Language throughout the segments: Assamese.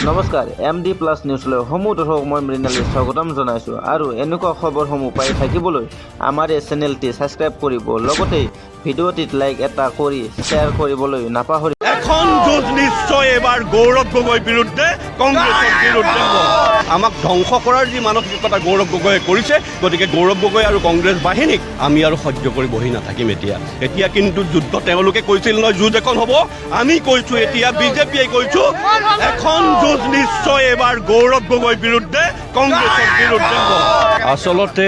নমস্কাৰ MD প্লাছ নিউজলৈ সমূহ দৰ্শক মই মৃণালী স্বাগতম জনাইছো আৰু এনেকুৱা খবৰসমূহ পাই থাকিবলৈ আমাৰ এই চেনেলটি ছাবস্ক্ৰাইব কৰিব লগতে ভিডিঅ'টিত লাইক এটা কৰি শ্বেয়াৰ কৰিবলৈ নাপাহৰিব। এখন যুঁজ নিশ্চয় এবাৰ গৌৰৱ গগৈৰ বিৰুদ্ধে কংগ্ৰেছৰ বিৰুদ্ধে আমাক ধ্বংস কৰাৰ যি মানসিকতা গৌৰৱ গগৈয়ে কৰিছে, গতিকে গৌৰৱ গগৈ আৰু কংগ্ৰেছ বাহিনীক আমি আৰু সহ্য কৰি বহি নাথাকিম। এতিয়া কিন্তু যুদ্ধ তেওঁলোকে কৈছিল নহয়, যুঁজ এখন হ'ব। আমি কৈছোঁ এতিয়া বিজেপিয়ে কৈছোঁ এখন যুঁজ নিশ্চয় এবাৰ গৌৰৱ গগৈৰ বিৰুদ্ধে কংগ্ৰেছৰ বিৰুদ্ধে। আচলতে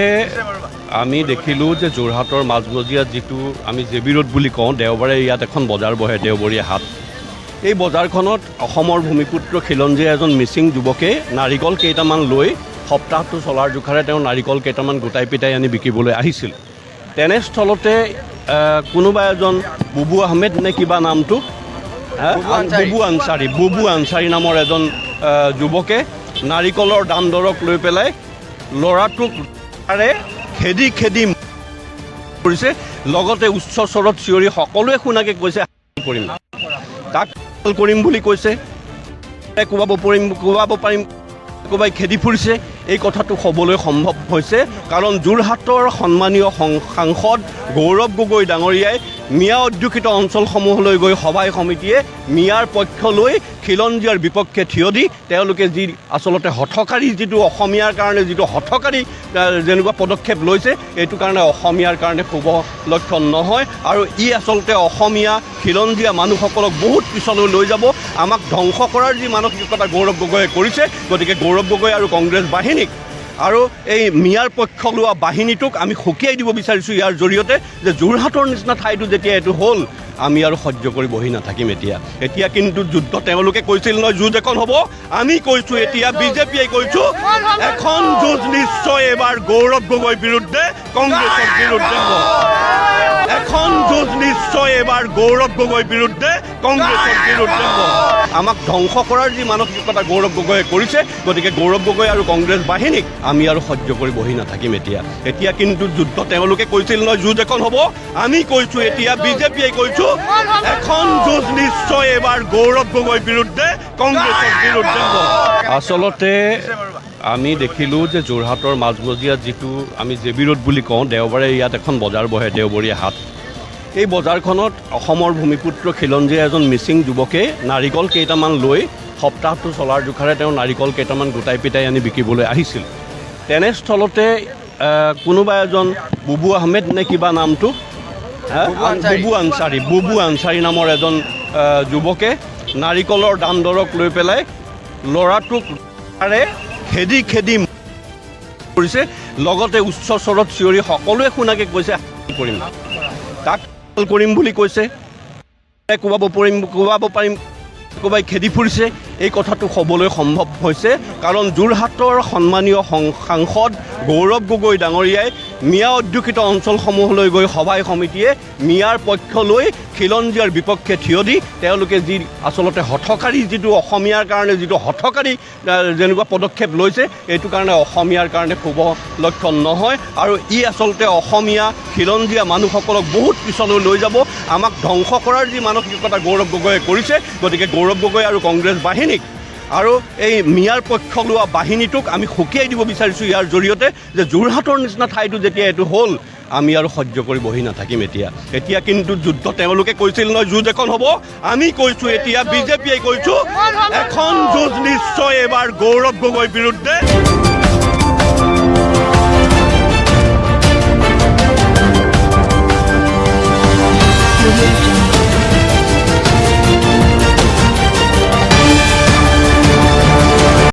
আমি দেখিলোঁ যে যোৰহাটৰ মাজমজিয়াত যিটো আমি জেবি ৰোড বুলি কওঁ, দেওবাৰে ইয়াত এখন বজাৰ বহে, দেওবৰীয়া হাট। এই বজাৰখনত অসমৰ ভূমিপুত্ৰ খিলঞ্জীয়া এজন মিচিং যুৱকে নাৰিকল কেইটামান লৈ সপ্তাহটো চলাৰ জোখাৰে তেওঁ নাৰিকল কেইটামান গোটাই পিটাই আনি বিকিবলৈ আহিছিল। তেনেস্থলতে কোনোবা এজন বুবু আহমেদ নে কিবা নামটো, বুবু আনচাৰী নামৰ এজন যুৱকে নাৰিকলৰ দাম দৰক লৈ পেলাই ল'ৰাটোক খেদি কৰিছে, লগতে উচ্চ স্বৰত চিঞৰি সকলোৱে শুনাকে কৈছে কৰিম, তাক কৰিম বুলি কৈছে, কোবাব পাৰিম কোবাই খেদি ফুৰিছে। এই কথাটো হ'বলৈ সম্ভৱ হৈছে কাৰণ যোৰহাটৰ সন্মানীয় সাংসদ গৌৰৱ গগৈ ডাঙৰীয়াই মিয়া অধ্যুষিত অঞ্চলসমূহলৈ গৈ সভাই সমিতিয়ে মিয়াৰ পক্ষ লৈ খিলঞ্জীয়াৰ বিপক্ষে থিয় দি তেওঁলোকে যি আচলতে হঠকাৰী, যিটো অসমীয়াৰ কাৰণে যিটো হঠকাৰী যেনেকুৱা পদক্ষেপ লৈছে, এইটো কাৰণে অসমীয়াৰ কাৰণে শুভ লক্ষণ নহয় আৰু ই আচলতে অসমীয়া খিলঞ্জীয়া মানুহসকলক বহুত পিছলৈ লৈ যাব। আমাক ধ্বংস কৰাৰ যি মানসিকতা গৌৰৱ গগৈয়ে কৰিছে, গতিকে গৌৰৱ গগৈ আৰু কংগ্ৰেছ বাহিনীক আৰু এই মিয়াৰ পক্ষ লোৱা বাহিনীটোক আমি সকীয়াই দিব বিচাৰিছোঁ ইয়াৰ জৰিয়তে যে যোৰহাটৰ নিচিনা ঠাইটো যেতিয়া এইটো হ'ল, আমি আৰু সহ্য কৰি বহি নাথাকিম। এতিয়া কিন্তু যুদ্ধ তেওঁলোকে কৈছিল নহয়, যুঁজ এখন হ'ব। আমি কৈছোঁ এতিয়া বিজেপিয়ে কৈছোঁ এখন যুঁজ নিশ্চয় এবাৰ গৌৰৱ গগৈৰ বিৰুদ্ধে কংগ্ৰেছৰ বিৰুদ্ধে। এখন যুঁজ নিশ্চয় এবাৰ গৌৰৱ গগৈৰ বিৰুদ্ধে কংগ্ৰেছৰ বিৰুদ্ধে। আমাক ধ্বংস কৰাৰ যি মানসিকতা গৌৰৱ গগৈয়ে কৰিছে, গতিকে গৌৰৱ গগৈ আৰু কংগ্ৰেছ বাহিনীক আমি আৰু সহ্য কৰি বহি নাথাকিম। এতিয়া কিন্তু যুদ্ধ তেওঁলোকে কৈছিল নহয়, যুঁজ এখন হ'ব। আমি কৈছোঁ এতিয়া বিজেপিয়ে কৈছোঁ এখন যুঁজ নিশ্চয় এবাৰ গৌৰৱ গগৈৰ বিৰুদ্ধে কংগ্ৰেছৰ বিৰুদ্ধে। আচলতে আমি দেখিলোঁ যে যোৰহাটৰ মাজমজিয়াত যিটো আমি জেবি ৰোড বুলি কওঁ, দেওবাৰে ইয়াত এখন বজাৰ বহে, দেওবৰীয়া হাট। এই বজাৰখনত অসমৰ ভূমিপুত্ৰ খিলঞ্জীয়া এজন মিচিং যুৱকে নাৰিকল কেইটামান লৈ সপ্তাহটো চলাৰ জোখাৰে তেওঁ নাৰিকল কেইটামান গোটাই পিটাই আনি বিকিবলৈ আহিছিল। তেনেস্থলতে কোনোবা এজন বুবু আহমেদ নে কিবা নামটো, বুবু আনচাৰী নামৰ এজন যুৱকে নাৰিকলৰ দাম দৰক লৈ পেলাই ল'ৰাটোক খেদি কৰিছে, লগতে উচ্চ স্বৰত চিঞৰি সকলোৱে শুনাকে কৈছে কৰিম, তাক কৰিম বুলি কৈছে, কোবাব পাৰিম কোবাই খেদি ফুৰিছে। এই কথাটো হ'বলৈ সম্ভৱ হৈছে কাৰণ যোৰহাটৰ সন্মানীয় সাংসদ গৌৰৱ গগৈ ডাঙৰীয়াই মিয়া অধ্যুষিত অঞ্চলসমূহলৈ গৈ সভাই সমিতিয়ে মিয়াৰ পক্ষ লৈ খিলঞ্জীয়াৰ বিপক্ষে থিয় দি তেওঁলোকে যি আচলতে হঠকাৰী, যিটো অসমীয়াৰ কাৰণে যিটো হঠকাৰী যেনেকুৱা পদক্ষেপ লৈছে, এইটো কাৰণে অসমীয়াৰ কাৰণে শুভ লক্ষণ নহয় আৰু ই আচলতে অসমীয়া খিলঞ্জীয়া মানুহসকলক বহুত পিছলৈ লৈ যাব। আমাক ধ্বংস কৰাৰ যি মানসিকতা গৌৰৱ গগৈয়ে কৰিছে, গতিকে গৌৰৱ গগৈ আৰু কংগ্ৰেছ বাহিনীক আৰু এই মিয়াৰ পক্ষ লোৱা বাহিনীটোক আমি সকীয়াই দিব বিচাৰিছোঁ ইয়াৰ জৰিয়তে যে যোৰহাটৰ নিচিনা ঠাইটো যেতিয়া এইটো হ'ল, আমি আৰু সহ্য কৰি বহি নাথাকিম। এতিয়া কিন্তু যুদ্ধ তেওঁলোকে কৈছিল নহয়, যুঁজ এখন হ'ব। আমি কৈছোঁ এতিয়া বিজেপিয়ে কৈছোঁ এখন যুঁজ নিশ্চয় এবাৰ গৌৰৱ গগৈৰ বিৰুদ্ধে